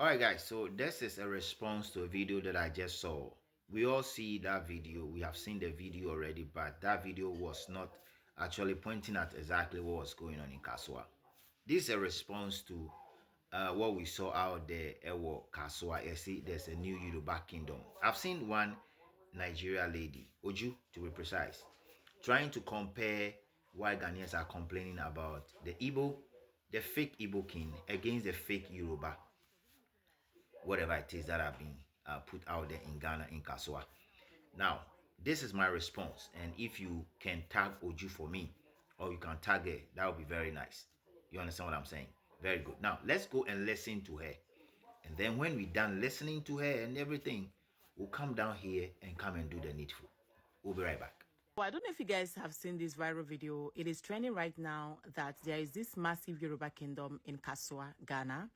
All right, guys, so this is a response to a video that I just saw. We all see that video. We have seen the video already, but that video was not actually pointing at exactly what was going on in Kaswa. This is a response to what we saw out there at Kaswa. You see, there's a new Yoruba kingdom. I've seen one Nigeria lady, Oju to be precise, trying to compare why Ghanaians are complaining about the Igbo, the fake Igbo king against the fake Yoruba, whatever it is that have been put out there in Ghana, in Kaswa. Now, this is my response, and if you can tag Oju for me, or you can tag her, that would be very nice. You understand what I'm saying? Very good. Now, let's go and listen to her. And then when we're done listening to her and everything, we'll come down here and come and do the needful. We'll be right back. Well, I don't know if you guys have seen this viral video. It is trending right now that there is this massive Yoruba kingdom in Kaswa, Ghana.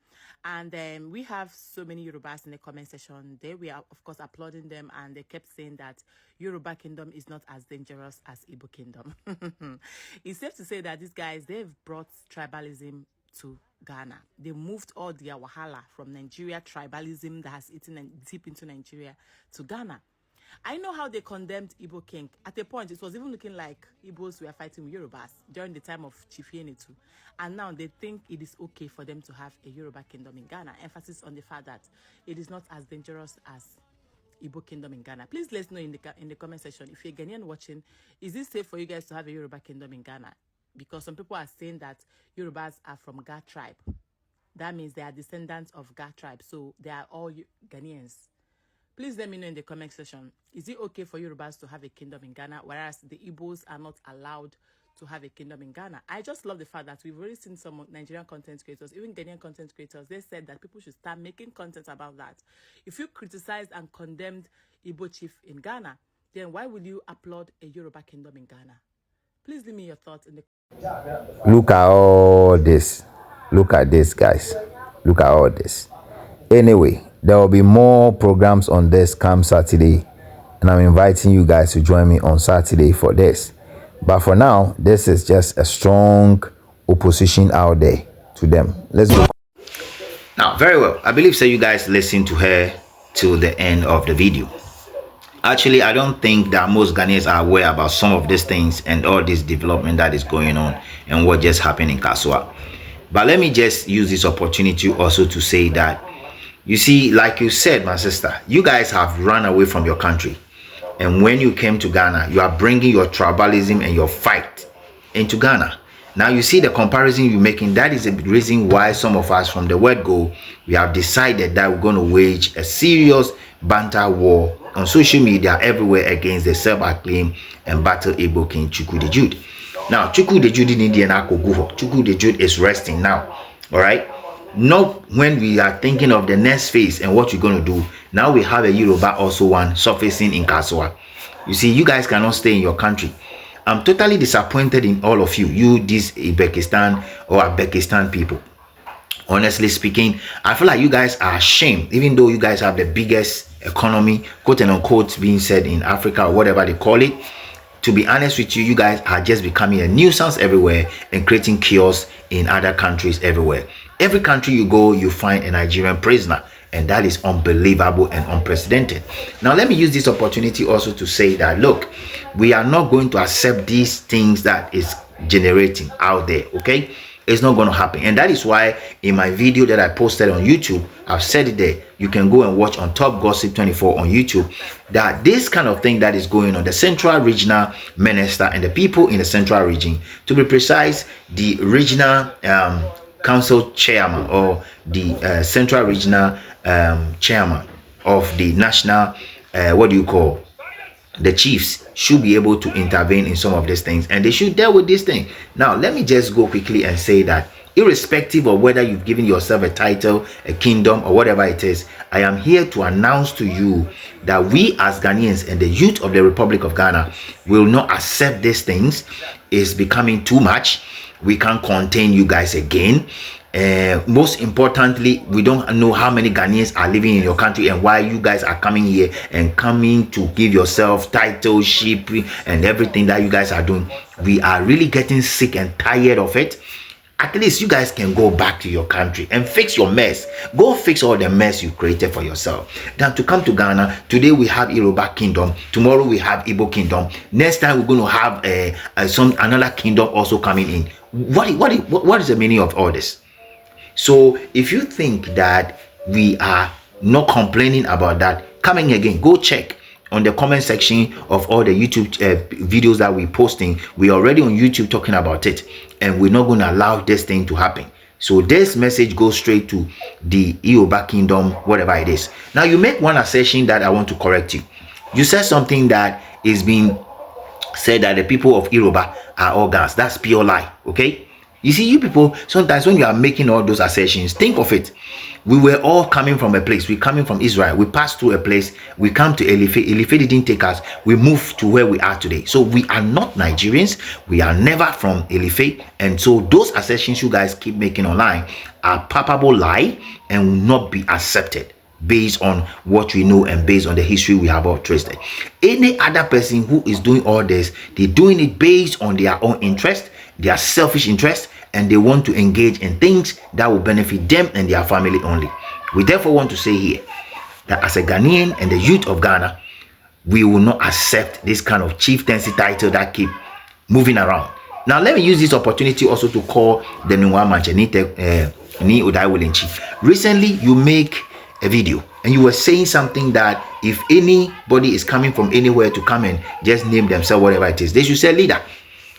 And we have so many Yorubas in the comment section. They were, of course, applauding them. And they kept saying that Yoruba kingdom is not as dangerous as Igbo kingdom. It's safe to say that these guys, they've brought tribalism to Ghana. They moved all their wahala from Nigeria, tribalism that has eaten deep into Nigeria, to Ghana. I know how they condemned Igbo king. At a point, it was even looking like Igbos were fighting with Yorubas during the time of Chief Yenetu. And now they think it is okay for them to have a Yoruba kingdom in Ghana. Emphasis on the fact that it is not as dangerous as Igbo kingdom in Ghana. Please let us know in the comment section, if you're Ghanaian watching, is it safe for you guys to have a Yoruba kingdom in Ghana? Because some people are saying that Yorubas are from Ga tribe. That means they are descendants of Ga tribe. So they are all Ghanaians. Please let me know in the comment section, is it okay for Yorubas to have a kingdom in Ghana, whereas the Igbos are not allowed to have a kingdom in Ghana? I just love the fact that we've already seen some Nigerian content creators, even Ghanaian content creators, they said that people should start making content about that. If you criticized and condemned Igbo chief in Ghana, then why would you applaud a Yoruba kingdom in Ghana? Please leave me your thoughts in the Look at all this. Look at this, guys. Look at all this. Anyway, there will be more programs on this come Saturday, and I'm inviting you guys to join me on Saturday for this. But for now, this is just a strong opposition out there to them. Let's go. Now, very well. I believe so you guys listen to her till the end of the video. Actually, I don't think that most Ghanaians are aware about some of these things and all this development that is going on and what just happened in Kaswa. But let me just use this opportunity also to say that, you see, like you said, my sister, you guys have run away from your country. And when you came to Ghana, you are bringing your tribalism and your fight into Ghana. Now, you see the comparison you're making. That is the reason why some of us from the word go, we have decided that we're going to wage a serious banter war on social media everywhere against the self-acclaimed and battle Igbo king Chukwu the Jude. Now, Chukwu the Jude in India, Chukwu the Jude is resting now. All right. Not when we are thinking of the next phase and what we're going to do. Now we have a Yoruba also one surfacing in Kaswa. You see, you guys cannot stay in your country. I'm totally disappointed in all of you, these Abegistan or Abegistan people. Honestly speaking, I feel like you guys are ashamed, even though you guys have the biggest economy, quote and unquote, being said in Africa or whatever they call it. To be honest with you, you guys are just becoming a nuisance everywhere and creating chaos in other countries everywhere. Every country you go, you find a Nigerian prisoner, and that is unbelievable and unprecedented. Now, let me use this opportunity also to say that, look, we are not going to accept these things that is generating out there, okay? It's not going to happen. And that is why in my video that I posted on YouTube, I've said it there. You can go and watch on Top Gossip 24 on YouTube, that this kind of thing that is going on, the Central Regional Minister and the people in the Central Region, to be precise, the regional council chairman or the Central Regional chairman of the national, the chiefs should be able to intervene in some of these things, and they should deal with this thing. Now, let me just go quickly and say that irrespective of whether you've given yourself a title, a kingdom, or whatever it is, I am here to announce to you that we as Ghanaians and the youth of the Republic of Ghana will not accept these things. It's becoming too much. We can't contain you guys again. Most importantly, we don't know how many Ghanaians are living in your country and why you guys are coming here and coming to give yourself titleship and everything that you guys are doing. We are really getting sick and tired of it. at least you guys can go back to your country and fix your mess. Go fix all the mess you created for yourself. Than to come to Ghana. Today we have Yoruba kingdom. Tomorrow we have Igbo kingdom. Next time we're going to have another kingdom also coming in. What is the meaning of all this? So if you think that we are not complaining about that, coming again, go check on the comment section of all the YouTube videos that we're posting. We're already on YouTube talking about it, and we're not going to allow this thing to happen. So this message goes straight to the Yoruba kingdom, whatever it is. Now you make one assertion that I want to correct you. You said something that is being said that the people of Yoruba are organs. That's pure lie. Okay, you see, you people, sometimes when you are making all those assertions, think of it. We were all coming from a place. We're coming from Israel. We passed through a place. We come to Elife. Elife didn't take us. We moved to where we are today. So we are not Nigerians. We are never from Elife. And so those assertions you guys keep making online are palpable lie and will not be accepted based on what we know and based on the history we have all traced. Any other person who is doing all this, they're doing it based on their own interest, their selfish interest, and they want to engage in things that will benefit them and their family only. We therefore want to say here that as a Ghanaian and the youth of Ghana, we will not accept this kind of chieftaincy title that keep moving around. Now let me use this opportunity also to call the Nwama Ni Odaiwolenchi. Recently you make a video and you were saying something that if anybody is coming from anywhere to come and just name themselves whatever it is, they should say leader.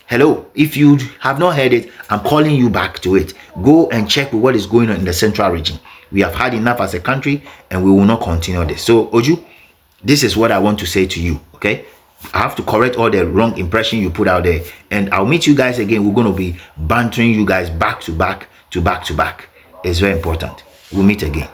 Hello, if you have not heard it, I'm calling you back to it. Go and check what is going on in the central region. We have had enough as a country and we will not continue this. So Oju, this is what I want to say to you, okay? I have to correct all the wrong impression you put out there, and I'll meet you guys again. We're going to be bantering you guys back to back to back to back. It's very important. We'll meet again.